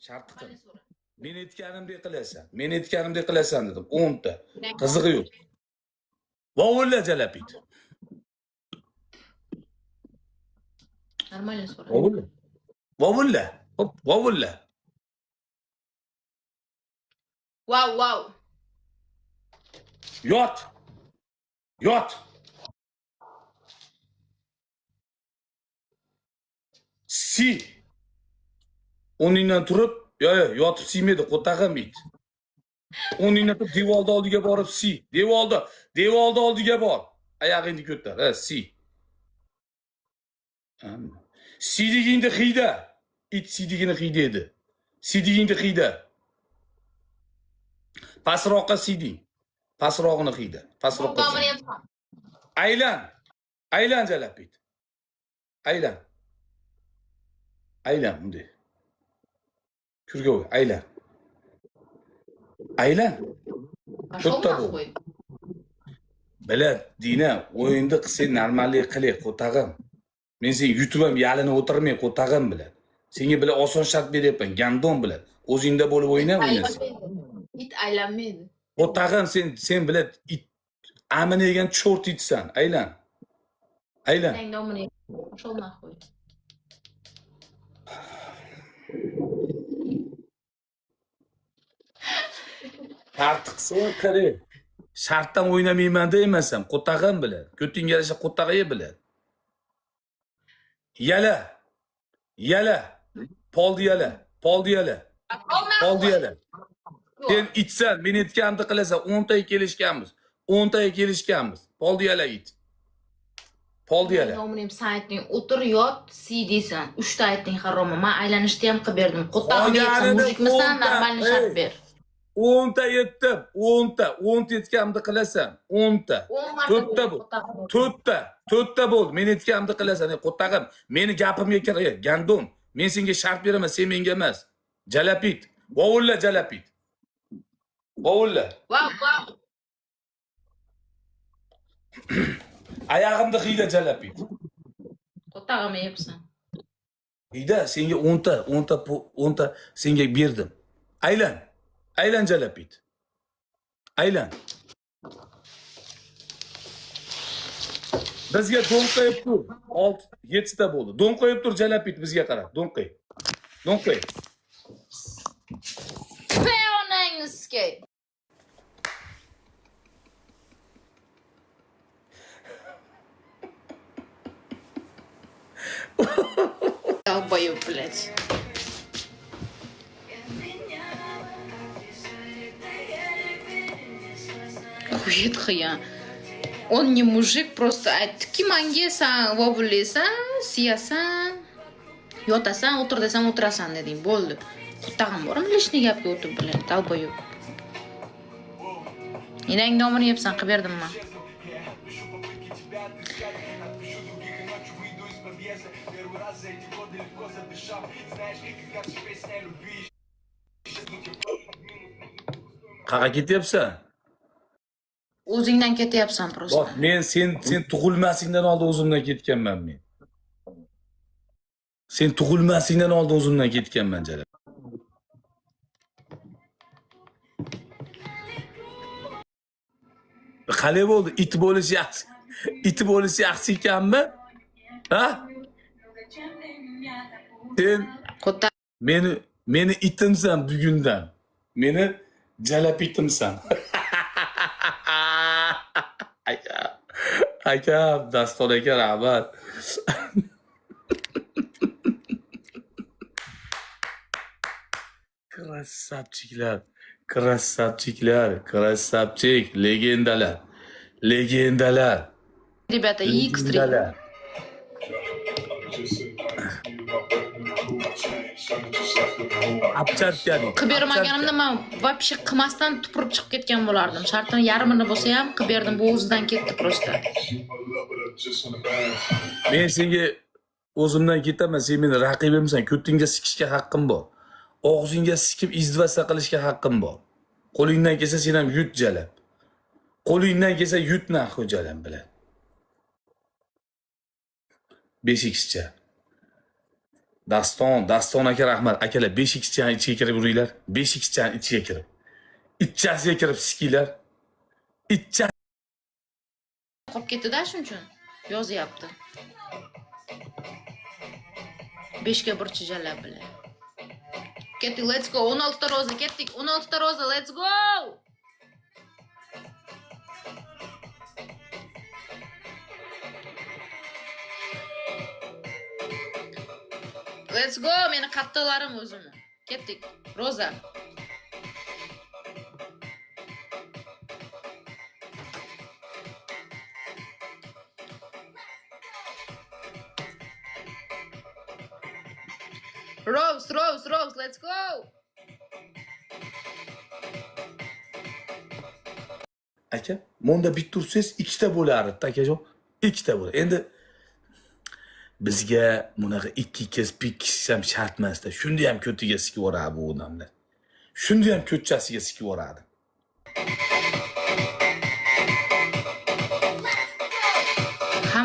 Sharti qil. Men aytganimdek qilasan. Men aytganimdek qilasan dedim. 10 ta. Qizig'i yo'q. Vovulla jalapit. Нормально so'ra. Vovulla. Vovulla. Hop, vovulla. Wow. Yot. Yot. Si. O'rningdan turib, yotib siymaydi, qo'tag'im it. O'rningdan turib devorni oldiga borib si. Devorni oldiga bor. Oyog'ingni ko'tar, si. Siydigingni xiyda. It siydigini xiydaydi. Siydigingni xiyda. Pastroqqa siyding. Pastrog'ini xiyda. Pastroqqa. Aylan jalapit. Aylan bunday. Kurga aylan. Пошел To'xta bu. нахуй. Bilad, Dina, o'yinni qilsang normallik qiling, qo'tag'im. Men sen yutib ham yalinib o'tirmay, qo'tag'im bilan. Senga bilan oson shart beryapman, gandon bilan. O'zingda bo'lib o'ynamaysan. It aylanmaydi. Qo'tag'im sen bilan it amini yegan cho'rt itsan. Aylan. Пошел нахуй. Tartiqsin qari. Shartdan o'ynamayman deymasam, qo'tag'im bilan. Ko'tingga yarasha qo'tag'i bilan. Yala. Poldi yala. Sen itsan, men aytganimni qilasan, 10 taga kelishganmiz. Poldi yala it. Poldi yala. Nomim sen aytding, o'tir yot, si deysan. 3 ta aytding haroma. Men aylanishni ham qilib berdim. Qo'tag'im yetsin, mujikmisan, normalniy shart ber. 10 ta yetdim, 10 ta aytganimni qilasan, 10 ta. 4 ta bo'ldi. Men aytganimni qilasan, qo'tag'im. Meni gapimga kir, gandon. Men senga shart beraman, sen menga emas. Jalapit. Vovulla jalapit. Vovulla. Wow. Oyog'imni xiyda jalapit. Qo'tag'im yeyapsan. Xiyda, senga 10 ta senga berdim. Aylan jalapit. Aylan. Bizga don qo'yib tur. 7 ta bo'ldi. Don qo'yib tur jalapit bizga qarab. Don qo'y. Peonangizga. Долбоёб, блядь. Хует хая. Он не мужик, просто aytdiki menga san vovullaysan, siyasan, yotasan, o'tir desam o'tirasan deding. Bo'ldi. Qo'tag'im bormi lishni gapga o'tib bilan, dalboyo'q. Enang nomini yepsan, qilib berdim men. Qaqa ketyapsan? O'zingdan ketyapsan просто. Bak, men sen tug'ilmasingdan oldin o'zimdan ketganman men. Sen tug'ilmasingdan oldin o'zimdan ketganman jalab. Qalay bo'ldi? It bo'lish yaxshi ekanmi? Ha? Sen meni itimsan bugundan. Meni jalapitimsan. Aka, Daston aka, rahmat. Krasavchik, legendalar. Ребята, X3. Apcharkani. Qilib bermaganimda men вообще qilmasdan tupurib chiqib ketgan bo'lardim. Shartini yarmini bo'lsa ham qilib berdim, bu o'zidan ketdi просто. Men senga o'zimdan ketaman, sen meni raqibimsan. Ko'tingga sikishga haqqim bor. Og'zingga sikib izdivasa qilishga haqqim bor. Qo'lingdan kelsa sen ham yut jalab. Qo'lingdan kelsa yut naxu jalab bilan. 5xcha. Daston aka rahmat. Akalar 5xchani ichiga kirib yuringlar. 5xchani ichiga kirib. Ichchasiga kirib sikinglar. Ichchasi Qolib ketdi-da shuning uchun yozyapti. 5 ga 1 chijala bilan. Ketdik, let's go. 16 ta roza ketdik. 16 ta roza, let's go. Let's go. Meni qattalarim o'zimni. Ketdik. Roza. Rose, let's go. aka, menda bitta tursangiz ikkita bo'lardi, akajon. Ikkita bo'lar. Endi bizga bunaqa 2 pikkis ham shart emasda. Shunda ham ko'tiga sikib yuboradi bu odamlar. Shunda ham ko'chasiga sikib yuboradi.